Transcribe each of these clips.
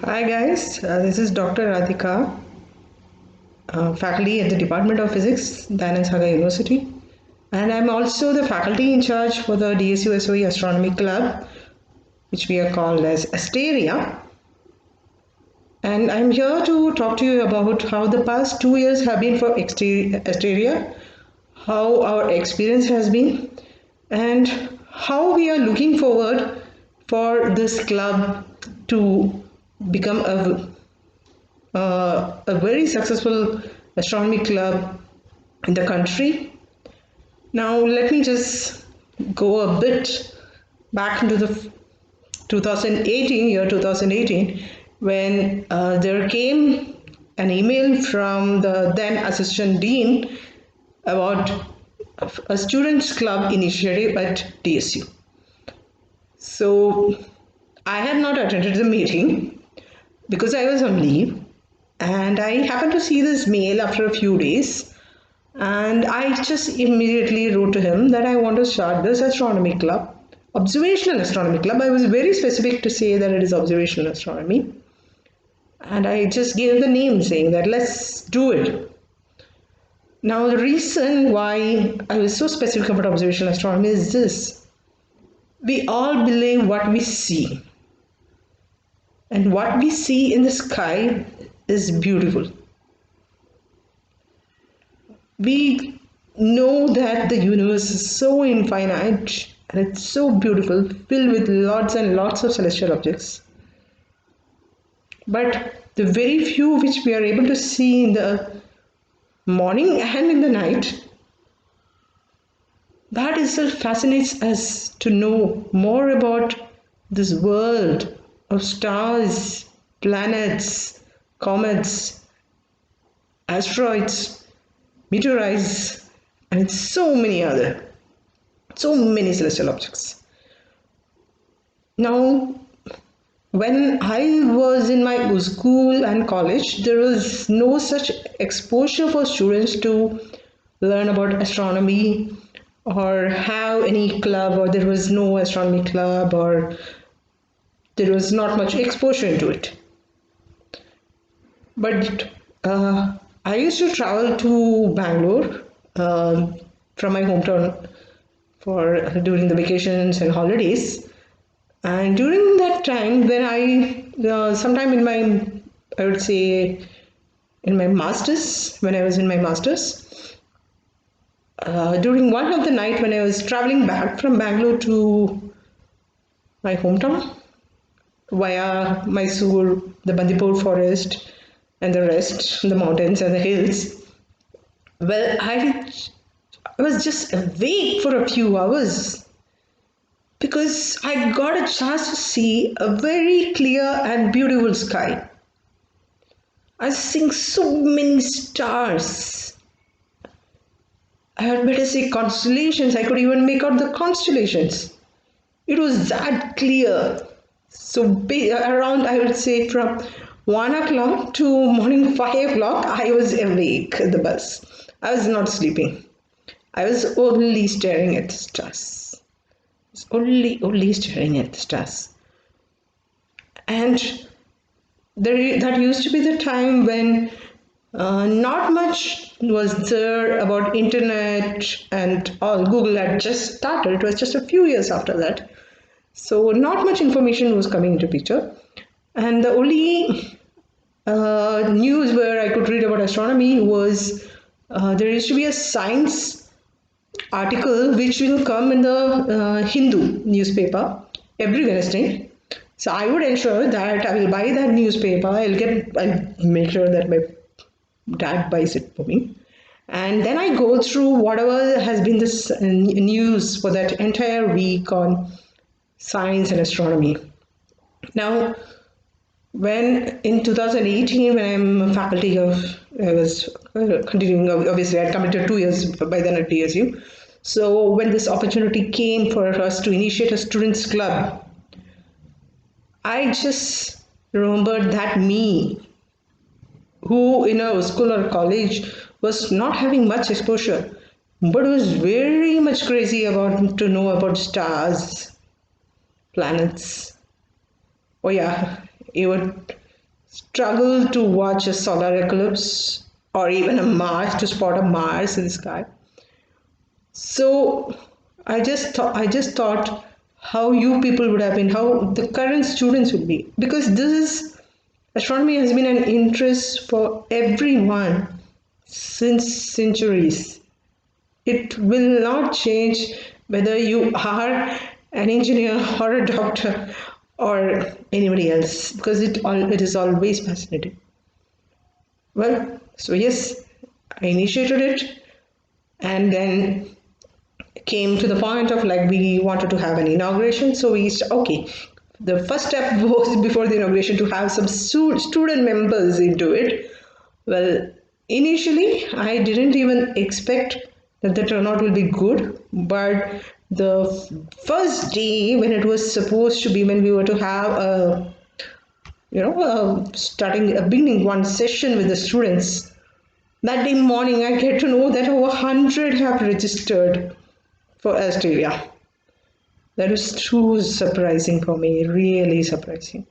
Hi guys, this is Dr. Radhika, faculty at the Department of Physics, Danan Saga University. And I'm also the faculty in charge for the DSU-SOE Astronomy Club, which we are called as ASTERIA. And I'm here to talk to you about how the past 2 years have been for ASTERIA, how our experience has been, and how we are looking forward for this club to become a very successful astronomy club in the country. Now, let me just go a bit back into the 2018, when there came an email from the then assistant dean about a students club initiative at DSU. So I had not attended the meeting because I was on leave, and I happened to see this mail after a few days, and I just immediately wrote to him that I want to start this astronomy club, observational astronomy club. I was very specific to say that it is observational astronomy, and I just gave the name saying that let's do it. Now, the reason why I was so specific about observational astronomy is this: we all believe what we see, and what we see in the sky is beautiful. We know that the universe is so infinite and it's so beautiful, filled with lots and lots of celestial objects. But the very few which we are able to see in the morning and in the night, that itself fascinates us to know more about this world of stars, planets, comets, asteroids, meteorites, and so many celestial objects. Now, when I was in my school and college, there was no such exposure for students to learn about astronomy or have any club, or there was no astronomy club, or there was not much exposure into it. But I used to travel to Bangalore from my hometown for during the vacations and holidays. And during that time, when sometime in my, I would say, in my masters, when I was in my masters, during one of the night when I was traveling back from Bangalore to my hometown via Mysore, the Bandipur forest, and the rest, the mountains and the hills. Well, I was just awake for a few hours because I got a chance to see a very clear and beautiful sky. I was seeing so many stars. I had better say constellations. I could even make out the constellations. It was that clear. So around, I would say, from 1 o'clock to morning 5 o'clock, I was awake at the bus. I was not sleeping. I was only staring at the stars. I was only staring at the stars. And that used to be the time when not much was there about internet and all. Google had just started. It was just a few years after that. So not much information was coming into picture. And the only news where I could read about astronomy was there used to be a science article which will come in the Hindu newspaper every Wednesday. So I would ensure that I will buy that newspaper. I'll make sure that my dad buys it for me. And then I go through whatever has been this news for that entire week on science and astronomy. Now, when in 2018, when I'm a faculty I was continuing, obviously I'd completed 2 years by then at DSU. So when this opportunity came for us to initiate a students club, I just remembered that me, who in a school or college was not having much exposure, but was very much crazy about to know about stars, planets. Oh yeah, even struggle to watch a solar eclipse or even a Mars, to spot a Mars in the sky. So I just thought how you people would have been, how the current students would be, because this is astronomy has been an interest for everyone since centuries. It will not change whether you are an engineer or a doctor or anybody else, because it is always fascinating. Well, so yes, I initiated it, and then came to the point of like we wanted to have an inauguration. So okay, the first step was before the inauguration to have some student members into it. Well, initially I didn't even expect that the turnout will be good, but the first day when it was supposed to be, when we were to have a starting a beginning one session with the students, that day morning I get to know that over 100 have registered for ASTERIA. That is too surprising for me, really surprising.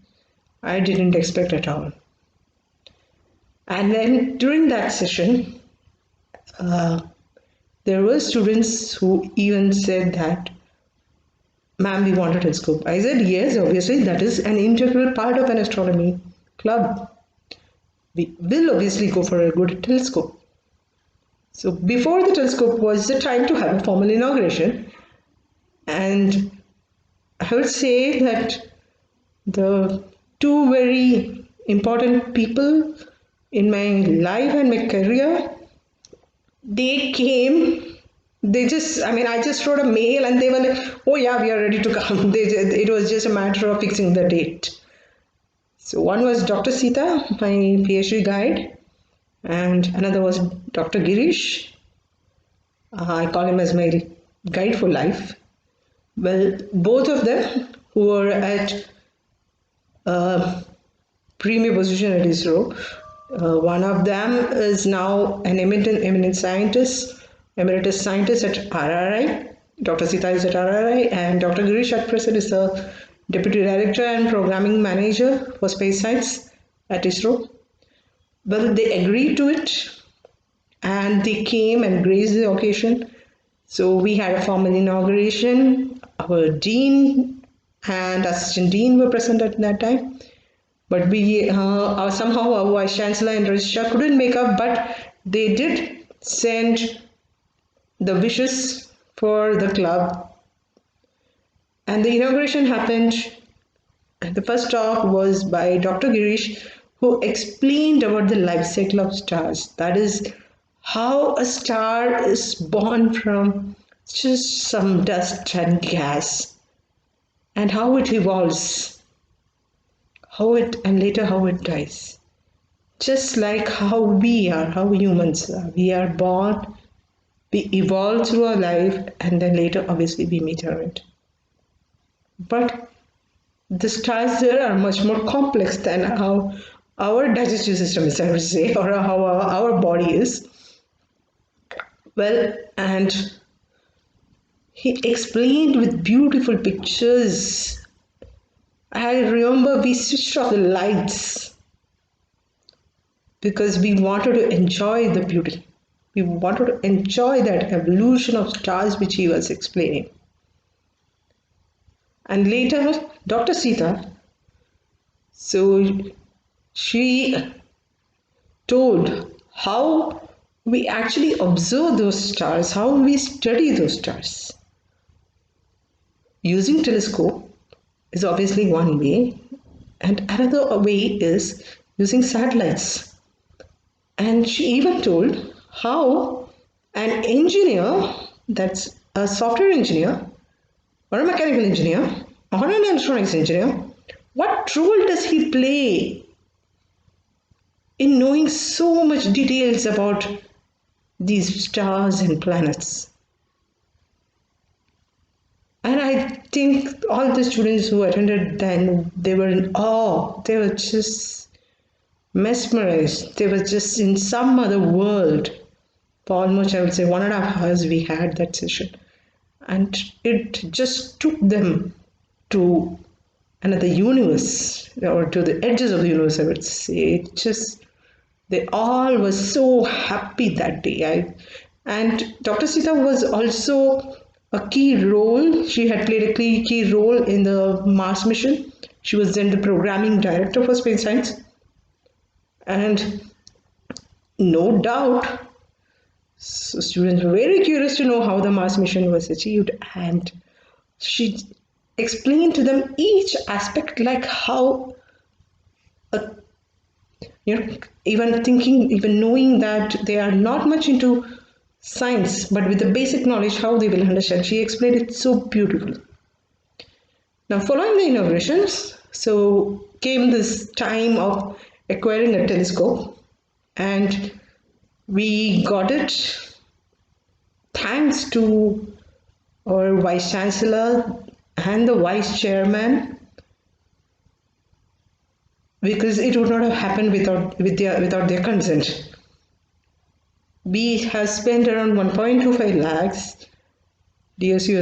I didn't expect at all. And then during that session, uh, there were students who even said that, ma'am, we want a telescope. I said, yes, obviously, that is an integral part of an astronomy club. We will obviously go for a good telescope. So before the telescope was the time to have a formal inauguration. And I would say that the two very important people in my life and my career, they came. They just, I mean, I just wrote a mail and they were like, oh yeah, we are ready to come. It was just a matter of fixing the date. So one was Dr. Sita, my PhD guide, and another was Dr. Girish. I call him as my guide for life. Well, both of them who were at premier position at ISRO. One of them is now an eminent scientist, emeritus scientist at RRI. Dr. Sita is at RRI, and Dr. Girish at present is the deputy director and programming manager for space science at ISRO. Well, they agreed to it, and they came and graced the occasion. So we had a formal inauguration. Our dean and assistant dean were present at that time. But we somehow our vice chancellor and registrar couldn't make up, but they did send the wishes for the club. And the inauguration happened. And the first talk was by Dr. Girish, who explained about the life cycle of stars. That is, how a star is born from just some dust and gas, and how it evolves, and later how it dies. Just like how we are, how humans are. We are born, we evolve through our life, and then later obviously we meet our end. But the stars there are much more complex than how our digestive system is, I would say, or how our body is. Well, and he explained with beautiful pictures. I remember we switched off the lights because we wanted to enjoy the beauty. We wanted to enjoy that evolution of stars which he was explaining. And later, Dr. Sita, so she told how we actually observe those stars, how we study those stars. Using telescope is obviously one way, and another way is using satellites. And she even told how an engineer, that's a software engineer or a mechanical engineer or an electronics engineer, what role does he play in knowing so much details about these stars and planets? And I think all the students who attended then, they were in awe. They were just mesmerized. They were just in some other world. For almost, I would say, 1.5 hours we had that session. And it just took them to another universe, or to the edges of the universe, I would say. It just, they all were so happy that day. And Dr. Sita was also a key role. She had played a key role in the Mars mission. She was then the programming director for space science. And no doubt, so students were very curious to know how the Mars mission was achieved. And she explained to them each aspect, like how, even thinking, even knowing that they are not much into science, but with the basic knowledge, how they will understand. She explained it so beautifully. Now, following the inaugurations, so came this time of acquiring a telescope, and we got it thanks to our vice chancellor and the vice chairman, because it would not have happened without their consent. We have spent around 1.25 lakhs. DSU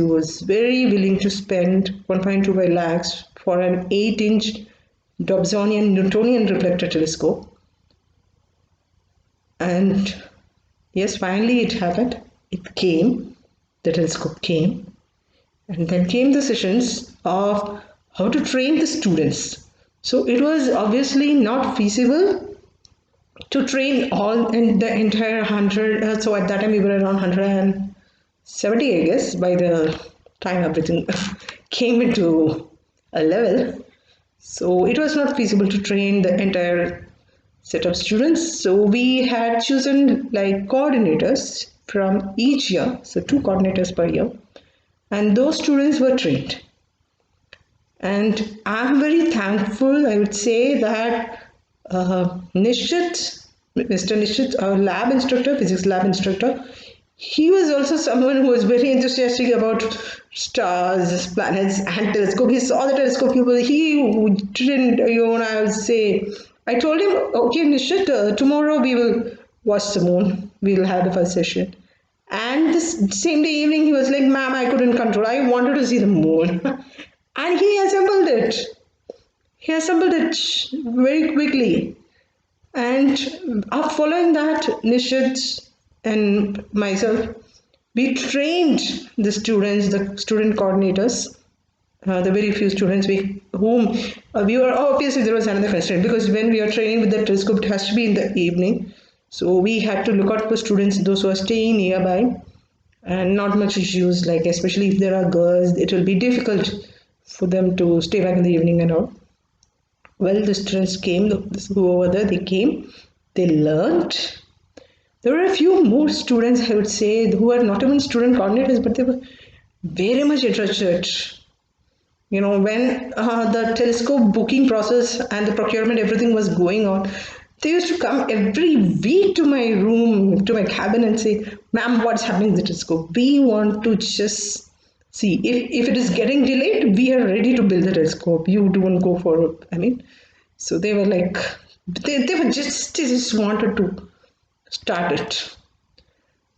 was very willing to spend 1.25 lakhs for an 8-inch Dobsonian Newtonian reflector telescope. And yes, finally it happened. It came. The telescope came. And then came the sessions of how to train the students. So it was obviously not feasible to train all in the entire 100. So at that time we were around 170, I guess, by the time everything came into a level. So it was not feasible to train the entire set of students. So we had chosen like coordinators from each year, so 2 coordinators per year, and those students were trained. And I'm very thankful, I would say, that Nishit, Mr. Nishit, our lab instructor, physics lab instructor, he was also someone who was very enthusiastic about stars, planets, and telescope. He saw the telescope. He didn't, I would say, I told him, okay, Nishit, tomorrow we will watch the moon. We will have the first session. And this same day evening, he was like, ma'am, I couldn't control. I wanted to see the moon. And he assembled it. He assembled it very quickly. And following that, Nishit and myself, we trained the students, the student coordinators, the very few students whom we were, obviously there was another constraint, because when we are training with the telescope, it has to be in the evening. So we had to look out for students, those who are staying nearby, and not much issues, like especially if there are girls, it will be difficult for them to stay back in the evening and all. Well, the students came, who over there, they came, they learned. There were a few more students, I would say, who are not even student coordinators, but they were very much interested. When the telescope booking process and the procurement, everything was going on, they used to come every week to my room, to my cabin, and say, ma'am, what's happening with the telescope? We want to just see. If it is getting delayed, we are ready to build the telescope. You don't go for, so they were like, they just wanted to start it.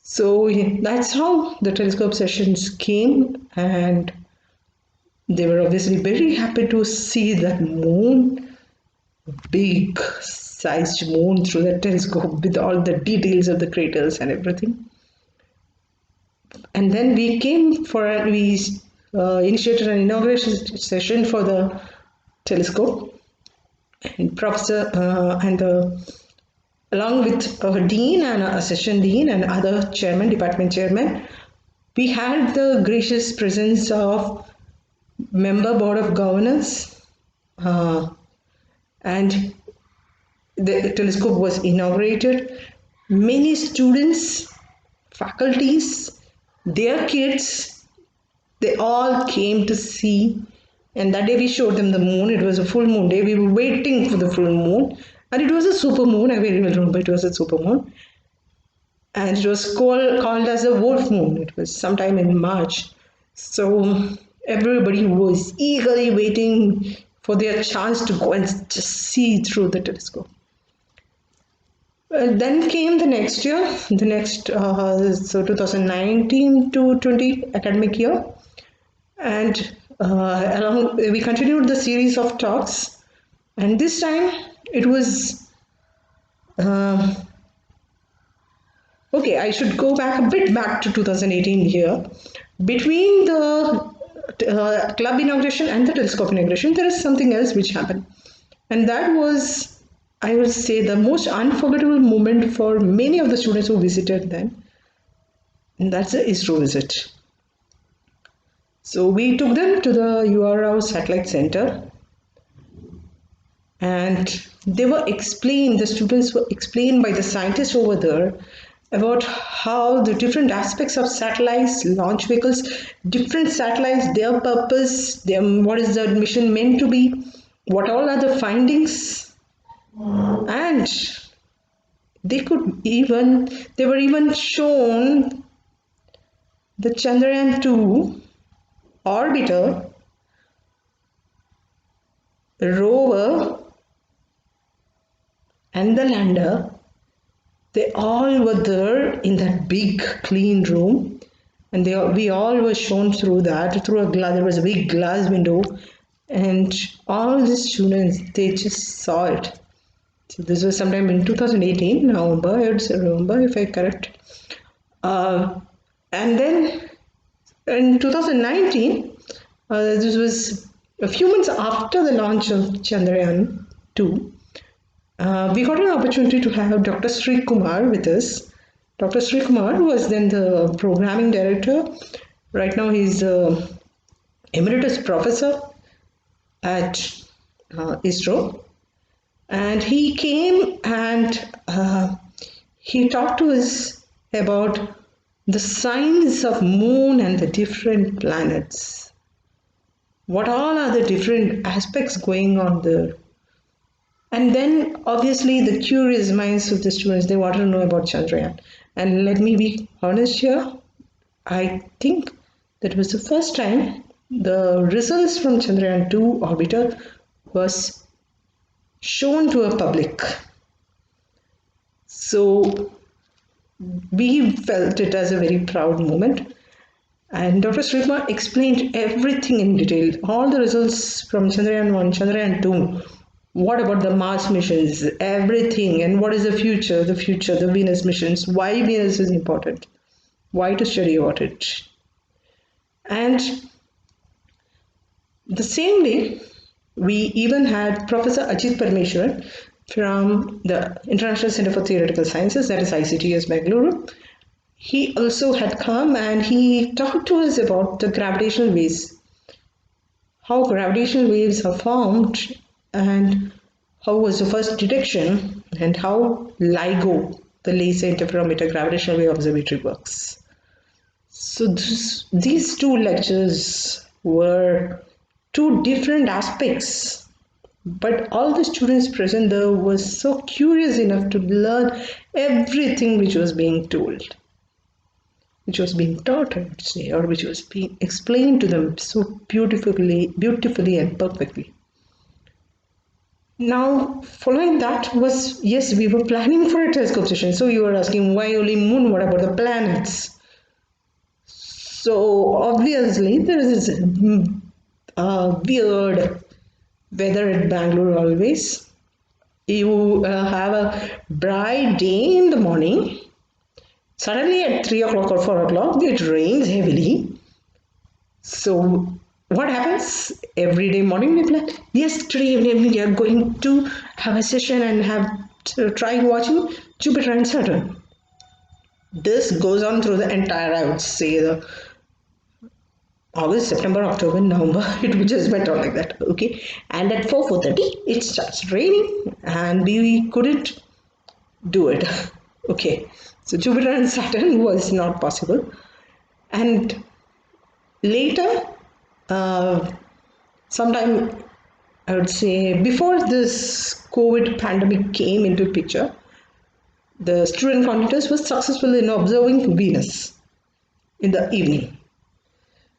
So that's how the telescope sessions came, and they were obviously very happy to see that moon, big sized moon through the telescope with all the details of the craters and everything. And then we initiated an inauguration session for the telescope, and professor along with our dean and a session dean and other department chairman, we had the gracious presence of member board of governors, and the telescope was inaugurated. Many students, faculties, their kids, they all came to see. And that day we showed them the moon. It was a full moon day. We were waiting for the full moon. And it was a super moon. I very well remember it was a super moon. And it was called as a wolf moon. It was sometime in March. So everybody was eagerly waiting for their chance to go and just see through the telescope. Then came the next year, so 2019 to 20 academic year, and we continued the series of talks, and this time it was uh, okay. I should go back a bit back to 2018 here. Between the club inauguration and the telescope inauguration, there is something else which happened, and that was, I would say, the most unforgettable moment for many of the students who visited then, and that's the ISRO visit. So we took them to the URO Satellite Center, and the students were explained by the scientists over there about how the different aspects of satellites, launch vehicles, different satellites, their purpose, what is the mission meant to be, what all are the findings, and they were even shown the Chandrayaan 2 orbiter, rover, and the lander. They all were there in that big clean room, and we all were shown through a glass. There was a big glass window, and all the students, they just saw it. So this was sometime in 2018 November, I would say November if I correct. And then in 2019, this was a few months after the launch of Chandrayaan 2. We got an opportunity to have Dr. Sri Kumar with us. Dr. Sri Kumar was then the programming director. Right now he's emeritus professor at ISRO. And he came and he talked to us about the science of moon and the different planets. What all are the different aspects going on there? And then obviously the curious minds of the students, they wanted to know about Chandrayaan. And let me be honest here, I think that was the first time the results from Chandrayaan 2 orbiter was shown to a public. So we felt it as a very proud moment. And Dr. Srikumar explained everything in detail, all the results from Chandrayaan 1, Chandrayaan 2, what about the Mars missions, everything, and what is the future, the Venus missions, why Venus is important, why to study about it. And the same day, we even had Professor Ajit Parameshwaran from the International Center for Theoretical Sciences, that is ICTS Bangalore. He also had come and he talked to us about the gravitational waves, how gravitational waves are formed, and how was the first detection, and how LIGO, the Laser Interferometer Gravitational Wave Observatory, works. So these two lectures were two different aspects, but all the students present there were so curious enough to learn everything which was being told, which was being taught, I would say, or which was being explained to them so beautifully and perfectly. Now, following that was, yes, we were planning for a telescope session. So you were asking, why only moon? What about the planets? So obviously there is this weird weather at Bangalore always. You have a bright day in the morning. Suddenly at 3 o'clock or 4 o'clock, it rains heavily. So what happens? Every day morning we plan, yes, today evening we are going to have a session and have to try watching Jupiter and Saturn. This goes on through the entire, I would say, the August, September, October, November. It just went on like that. Okay. And at 4:30 it starts raining and we couldn't do it. Okay. So Jupiter and Saturn was not possible. And later, sometime, I would say, before this COVID pandemic came into picture, the student coordinators were successful in observing Venus in the evening.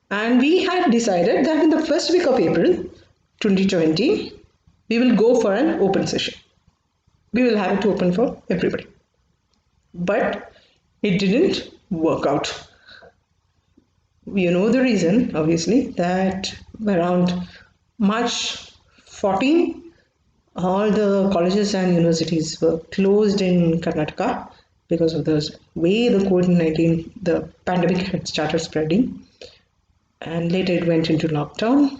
And we had decided that in the first week of April 2020, we will go for an open session. We will have it open for everybody. But it didn't work out. You know the reason, obviously, that around March 14, all the colleges and universities were closed in Karnataka because of the way the COVID-19, the pandemic had started spreading. And later it went into lockdown.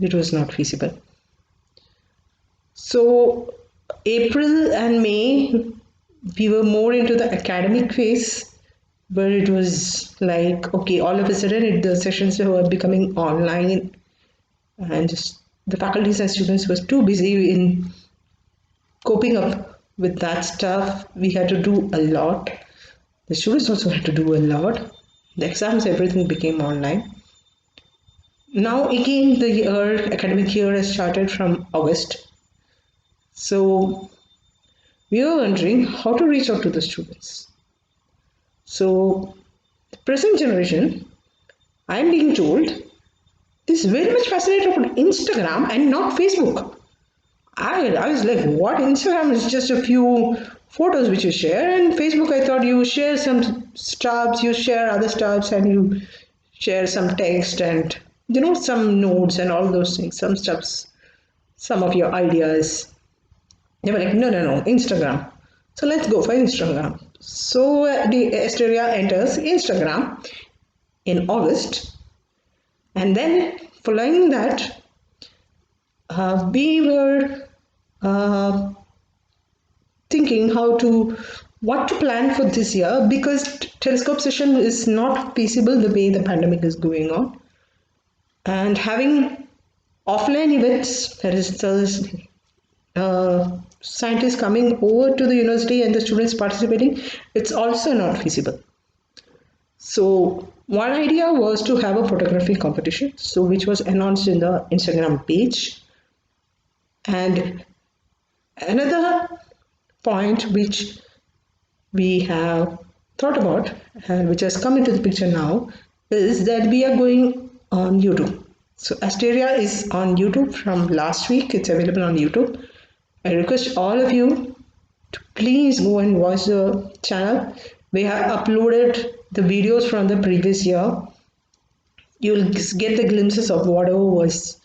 It was not feasible. So April and May, we were more into the academic phase, where it was like, okay, all of a sudden the sessions were becoming online, and just the faculties and students was too busy in coping up with that stuff. We had to do a lot. The students also had to do a lot. The exams, everything became online. Now again, the academic year has started from August. So we were wondering how to reach out to the students. So the present generation, I'm being told, is very much fascinated about Instagram and not Facebook. I was like, what? Instagram is just a few photos which you share, and Facebook, I thought you share some stubs, you share other stubs, and you share some text and some notes and all those things, some stubs, some of your ideas. They were like, no, Instagram. So let's go for Instagram. So the ASTERIA enters Instagram in August, and then following that, we were thinking what to plan for this year, because telescope session is not feasible the way the pandemic is going on, and having offline events, that is scientists coming over to the university and the students participating, it's also not feasible. So one idea was to have a photography competition, so which was announced in the Instagram page. And another point which we have thought about and which has come into the picture now is that we are going on YouTube. So Asteria is on YouTube from last week. It's available on YouTube. I request all of you to please go and watch the channel. We have uploaded the videos from the previous year. You'll get the glimpses of whatever was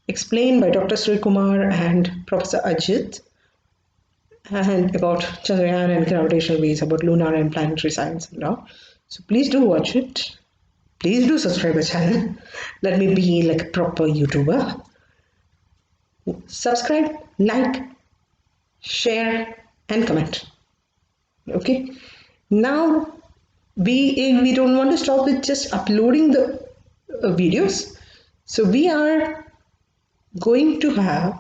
explained by Dr. Sri Kumar and Professor Ajit, and about Chandrayaan and gravitational waves, about lunar and planetary science and all. So please do watch it. Please do subscribe the channel. Let me be like a proper YouTuber. Subscribe, like, share, and comment. Okay. Now we don't want to stop with just uploading the videos. So we are going to have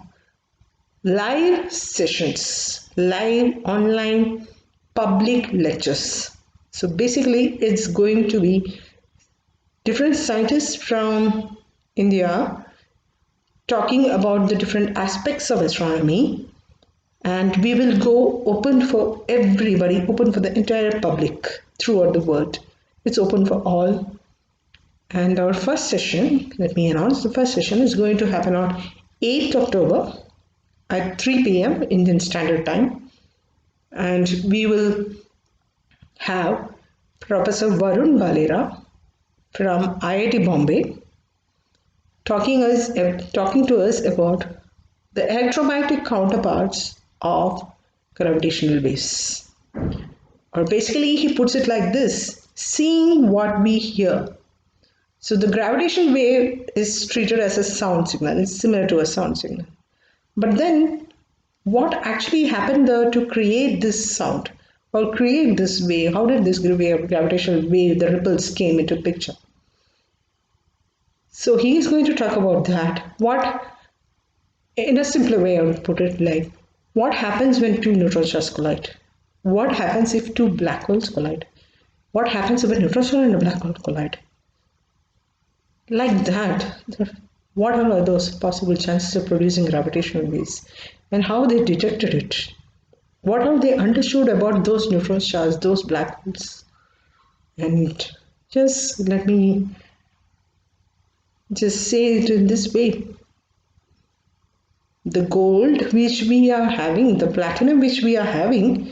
live sessions, live online public lectures. So basically it's going to be different scientists from India talking about the different aspects of astronomy, and we will go open for everybody, open for the entire public throughout the world. It's open for all. And our first session, let me announce, the first session is going to happen on 8th October at 3 p.m. Indian Standard Time. And we will have Professor Varun Balera from IIT Bombay talking to us about the electromagnetic counterparts of gravitational waves. Or basically he puts it like this: seeing what we hear. So the gravitational wave is treated as a sound signal. It's similar to a sound signal. But then what actually happened there to create this sound or create this wave? How did this gravitational wave, the ripples, came into picture? So he is going to talk about that. What, in a simpler way I would put it, like what happens when two neutron stars collide? What happens if two black holes collide? What happens if a neutron star and a black hole collide? Like that, what are those possible chances of producing gravitational waves and how they detected it? What have they understood about those neutron stars, those black holes? And just let me just say it in this way. The gold which we are having, the platinum which we are having,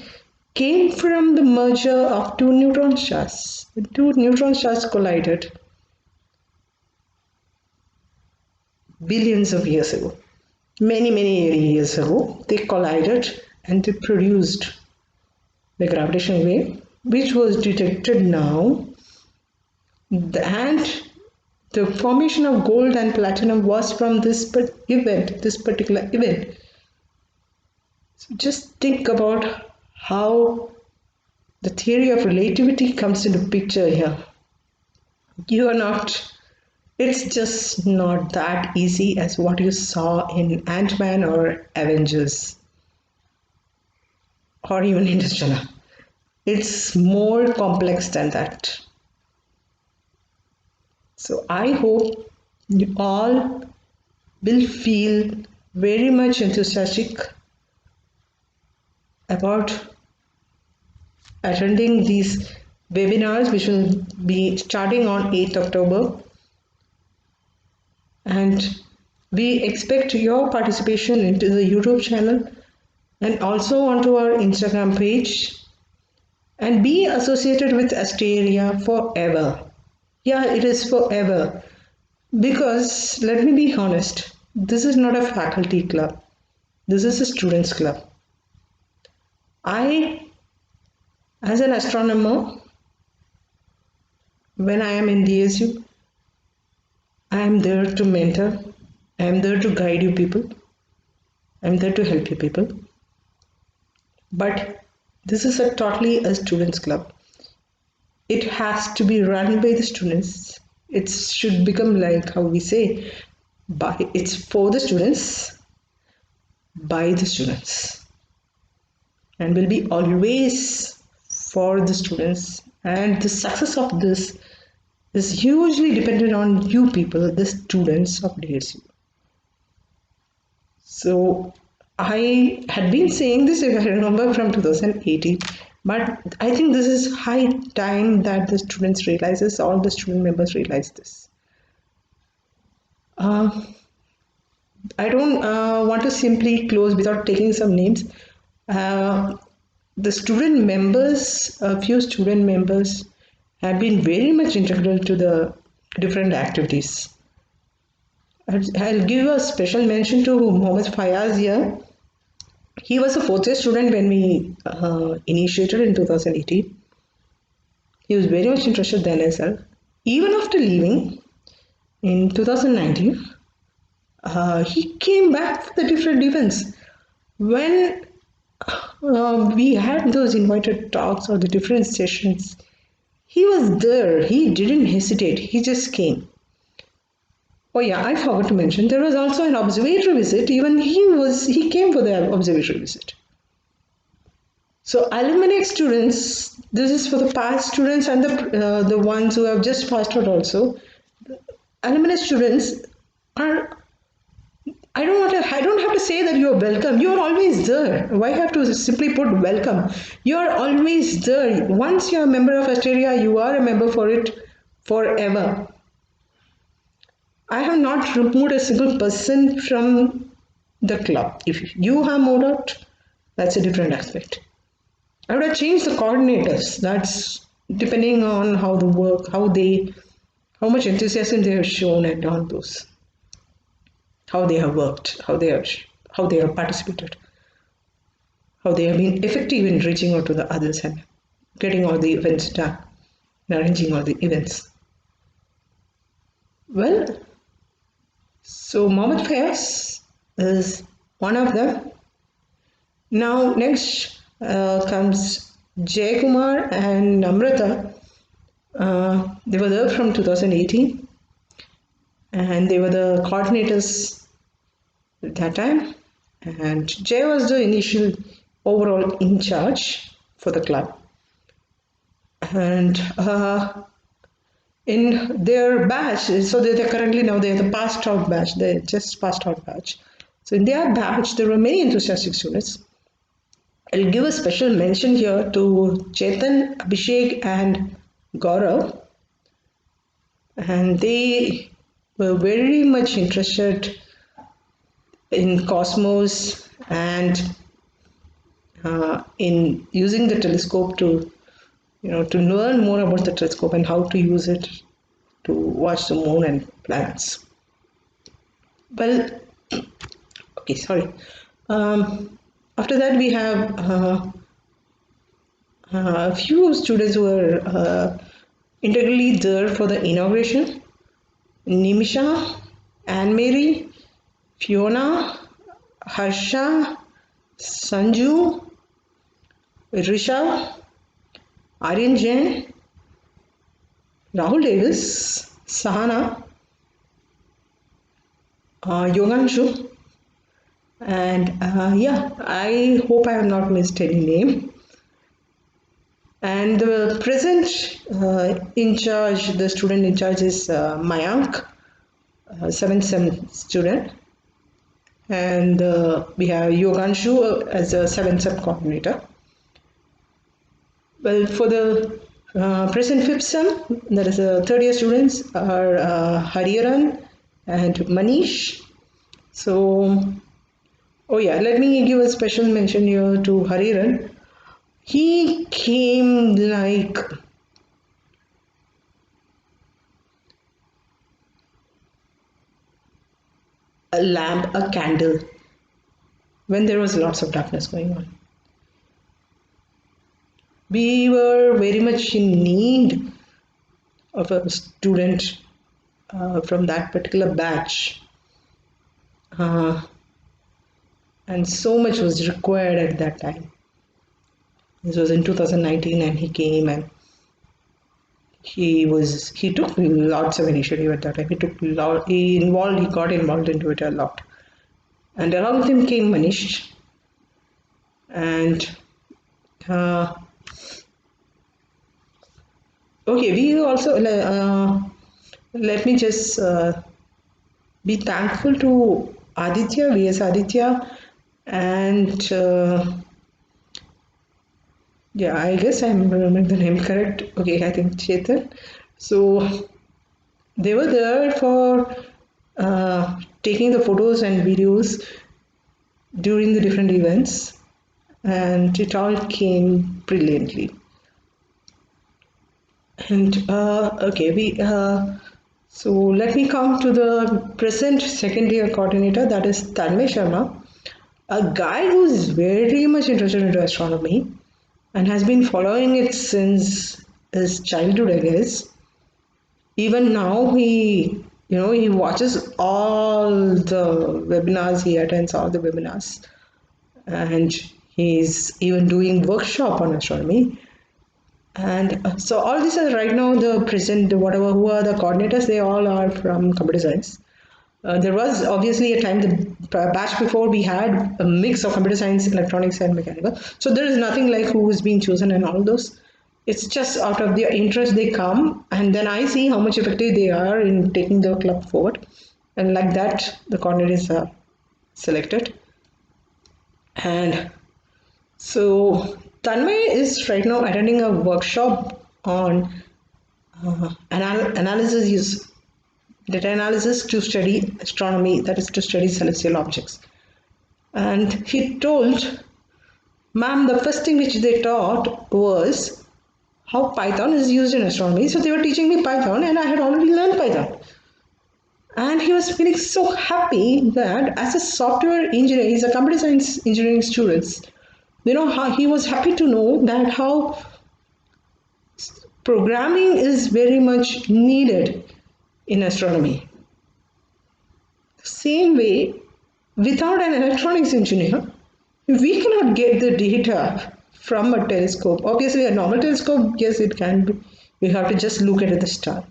came from the merger of two neutron stars. The two neutron stars collided. billions of years ago. Many years ago, they collided and they produced the gravitational wave, which was detected now, and the formation of gold and platinum was from this particular event. So just think about how the theory of relativity comes into picture here. You are not, it's just not that easy as what you saw in Ant-Man or Avengers or even Interstellar. It's more complex than that. So I hope you all will feel very much enthusiastic about attending these webinars, which will be starting on 8th October. And we expect your participation into the YouTube channel and also onto our Instagram page, and be associated with Asteria forever. Yeah, it is forever. Because let me be honest, this is not a faculty club. This is a students club. I, as an astronomer, when I am in DSU, I am there to mentor. I am there to guide you people. I am there to help you people. But this is totally a students club. It has to be run by the students. It should become like how we say, it's for the students, by the students, and will be always for the students. And the success of this is hugely dependent on you people, the students of DSU. So I had been saying this, if I remember, from 2018, but I think this is high time that the students realizes, all the student members realize this. I don't want to simply close without taking some names. The student members, a few student members have been very much integral to the different activities. I'll give a special mention to Mohammed Fayaz here. He was a fourth year student when we initiated in 2018. He was very much interested then as well. Even after leaving in 2019, he came back for the different events. When we had those invited talks or the different sessions, he was there. He didn't hesitate. He just came. Oh yeah, I forgot to mention there was also an observatory visit. Even he came for the observatory visit. So alumni students, this is for the past students and the ones who have just passed out also. Alumni students are, I don't have to say that you're welcome. You're always there. Why have to simply put welcome? You're always there. Once you're a member of Asteria, you are a member for it forever. I have not removed a single person from the club. If you have moved out, that's a different aspect. I would have changed the coordinators. That's depending on how the work, how much enthusiasm they have shown and all those. How they have worked, how they have participated, how they have been effective in reaching out to the others and getting all the events done, and arranging all the events. Well, so Mohammed Fayaz is one of them. Now next comes Jay Kumar and Namrata. They were there from 2018 and they were the coordinators at that time, and Jay was the initial overall in charge for the club. And in their batch, so they're currently now they're the passed out batch, they just passed out batch. So in their batch, there were many enthusiastic students. I'll give a special mention here to Chetan, Abhishek, and Gaurav, and they were very much interested in cosmos and in using the telescope to learn more about the telescope and how to use it to watch the moon and planets. Well, okay, sorry. After that, we have a few students who were integrally there for the inauguration. Nimisha, Anne Mary, Fiona, Harsha, Sanju, Rishabh, Aryan Jain, Rahul Davis, Sahana, Yoganshu, and yeah, I hope I have not missed any name. And the present in charge, the student in charge is Mayank, 7th sem student, and we have Yoganshu as a 7th sem coordinator. Well, for the present fifth sem, that is third year students are Hariharan and Manish. So, oh yeah, let me give a special mention here to Hariharan. He came like a lamp, a candle, when there was lots of darkness going on. We were very much in need of a student from that particular batch. Uh, and so much was required at that time. This was in 2019, and he came and he took lots of initiative at that time. He got involved into it a lot. And along with him came Manish. And uh, okay, we also let me just be thankful to Aditya, VS Aditya, and yeah, I guess I'm remembering the name correct. Okay, I think Chetan. So they were there for taking the photos and videos during the different events, and it all came brilliantly. And okay, we so let me come to the present second year coordinator, that is Tanmay Sharma, a guy who's very much interested into astronomy and has been following it since his childhood, I guess. Even now, he watches all the webinars, he attends all the webinars, and he's even doing workshop on astronomy. And so all these are right now the present, whatever, who are the coordinators, they all are from computer science. There was obviously a time, the batch before, we had a mix of computer science, electronics, and mechanical. So there is nothing like who is being chosen and all those. It's just out of their interest they come, and then I see how much effective they are in taking the club forward. And like that, the coordinators are selected. And so Tanmay is right now attending a workshop on analysis use data analysis to study astronomy, that is to study celestial objects. And he told, ma'am, the first thing which they taught was how Python is used in astronomy. So they were teaching me Python, and I had already learned Python. And he was feeling so happy that as a software engineer, he's a computer science engineering student. How he was happy to know that how programming is very much needed in astronomy. Same way, without an electronics engineer, we cannot get the data from a telescope. Obviously, a normal telescope, yes, it can be. You have to just look at the star.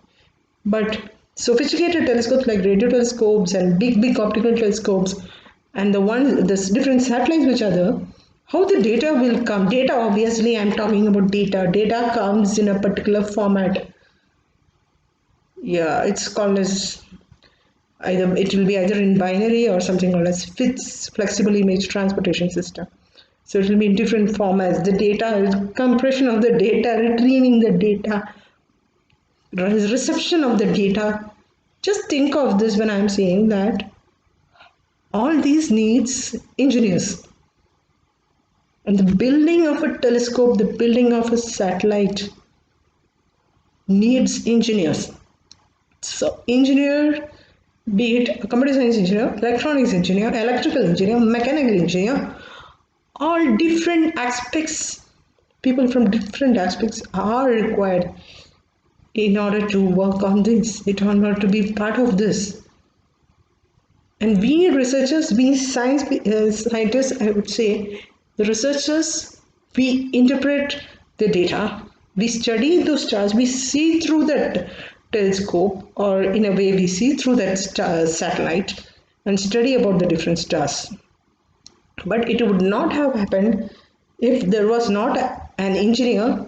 But sophisticated telescopes like radio telescopes and big optical telescopes, and the different satellites which are there, how the data will come. Data, obviously, I'm talking about data. Data comes in a particular format. Yeah, it's called as either it will be either in binary or something called as FITS, flexible image transportation system. So it will be in different formats. The data, compression of the data, retrieving the data, reception of the data. Just think of this when I'm saying that all these needs engineers. And the building of a telescope, the building of a satellite needs engineers. So engineer be it a computer science engineer, electronics engineer, electrical engineer, mechanical engineer, all different aspects, people from different aspects are required in order to work on this, in order to be part of this. And we researchers, we scientists, I would say, the researchers, we interpret the data, we study those stars, we see through that telescope, or in a way, we see through that satellite and study about the different stars. But it would not have happened if there was not an engineer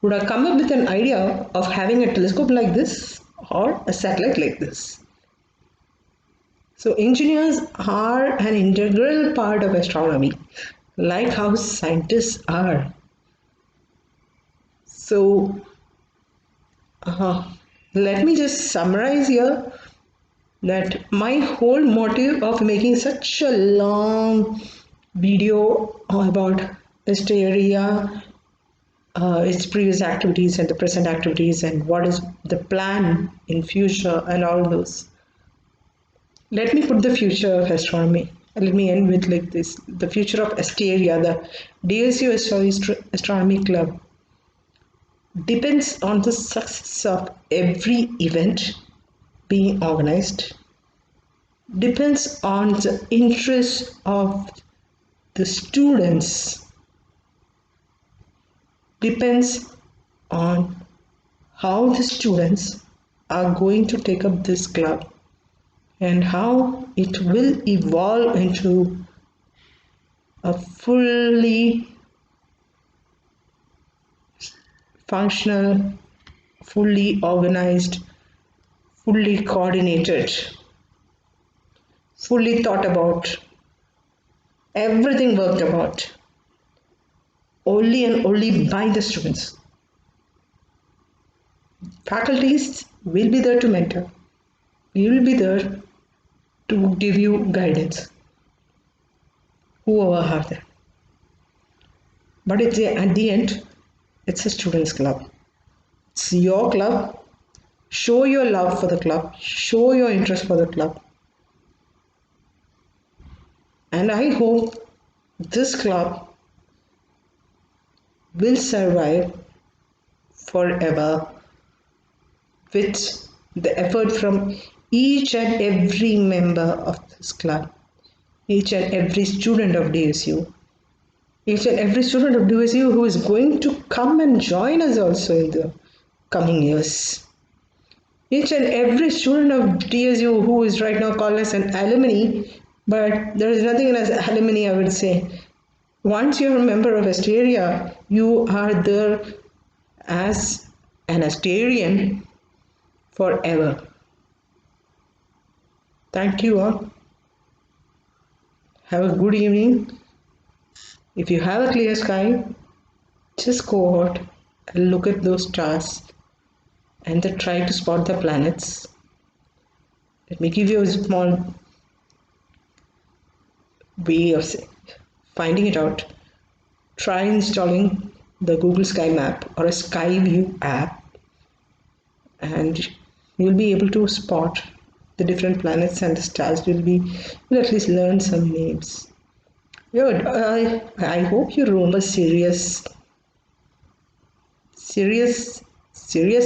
who would have come up with an idea of having a telescope like this or a satellite like this. So engineers are an integral part of astronomy, like how scientists are. So let me just summarize here that my whole motive of making such a long video about ASTERIA, its previous activities and the present activities, and what is the plan in future and all those. Let me put the future of astronomy. Let me end with like this. The future of ASTERIA, the DSU-SOE Astronomy Club, depends on the success of every event being organized, depends on the interest of the students, depends on how the students are going to take up this club and how it will evolve into a fully functional, fully organized, fully coordinated, fully thought about, everything worked about, only and only by the students. Faculties will be there to mentor. We will be there to give you guidance, whoever have that. But at the end, it's a students' club. It's your club. Show your love for the club. Show your interest for the club. And I hope this club will survive forever with the effort from each and every member of this club, each and every student of DSU, each and every student of DSU who is going to come and join us also in the coming years. Each and every student of DSU who is right now called as an alumni, but there is nothing as alumni, I would say. Once you're a member of ASTERIA, you are there as an Asterian forever. Thank you all. Have a good evening. If you have a clear sky, just go out and look at those stars and then try to spot the planets. Let me give you a small way of finding it out. Try installing the Google Sky Map or a Sky View app, and you'll be able to spot the different planets and the stars. You'll at least learn some names. Good. I hope you remember Sirius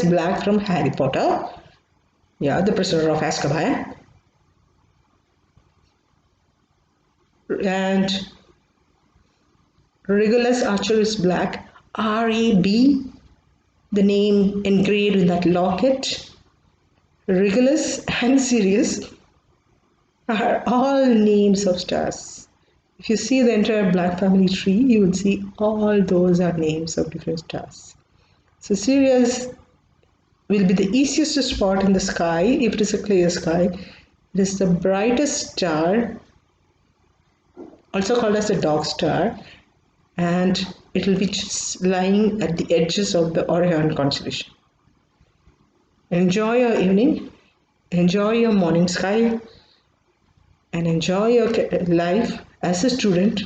Black from Harry Potter. Yeah, the prisoner of Azkaban. And Regulus Archerus Black, R-A-B, the name engraved in that locket. Regulus and Sirius are all names of stars. If you see the entire Black family tree, you will see all those are names of different stars. So Sirius will be the easiest to spot in the sky if it is a clear sky. It is the brightest star, also called as the dog star, and it will be just lying at the edges of the Orion constellation. Enjoy your evening, enjoy your morning sky, and enjoy your life as a student,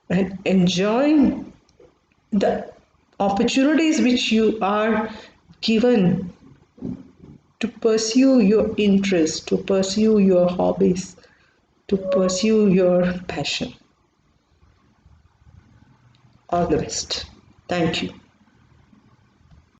and enjoy the opportunities which you are given to pursue your interests, to pursue your hobbies, to pursue your passion. All the best. Thank you.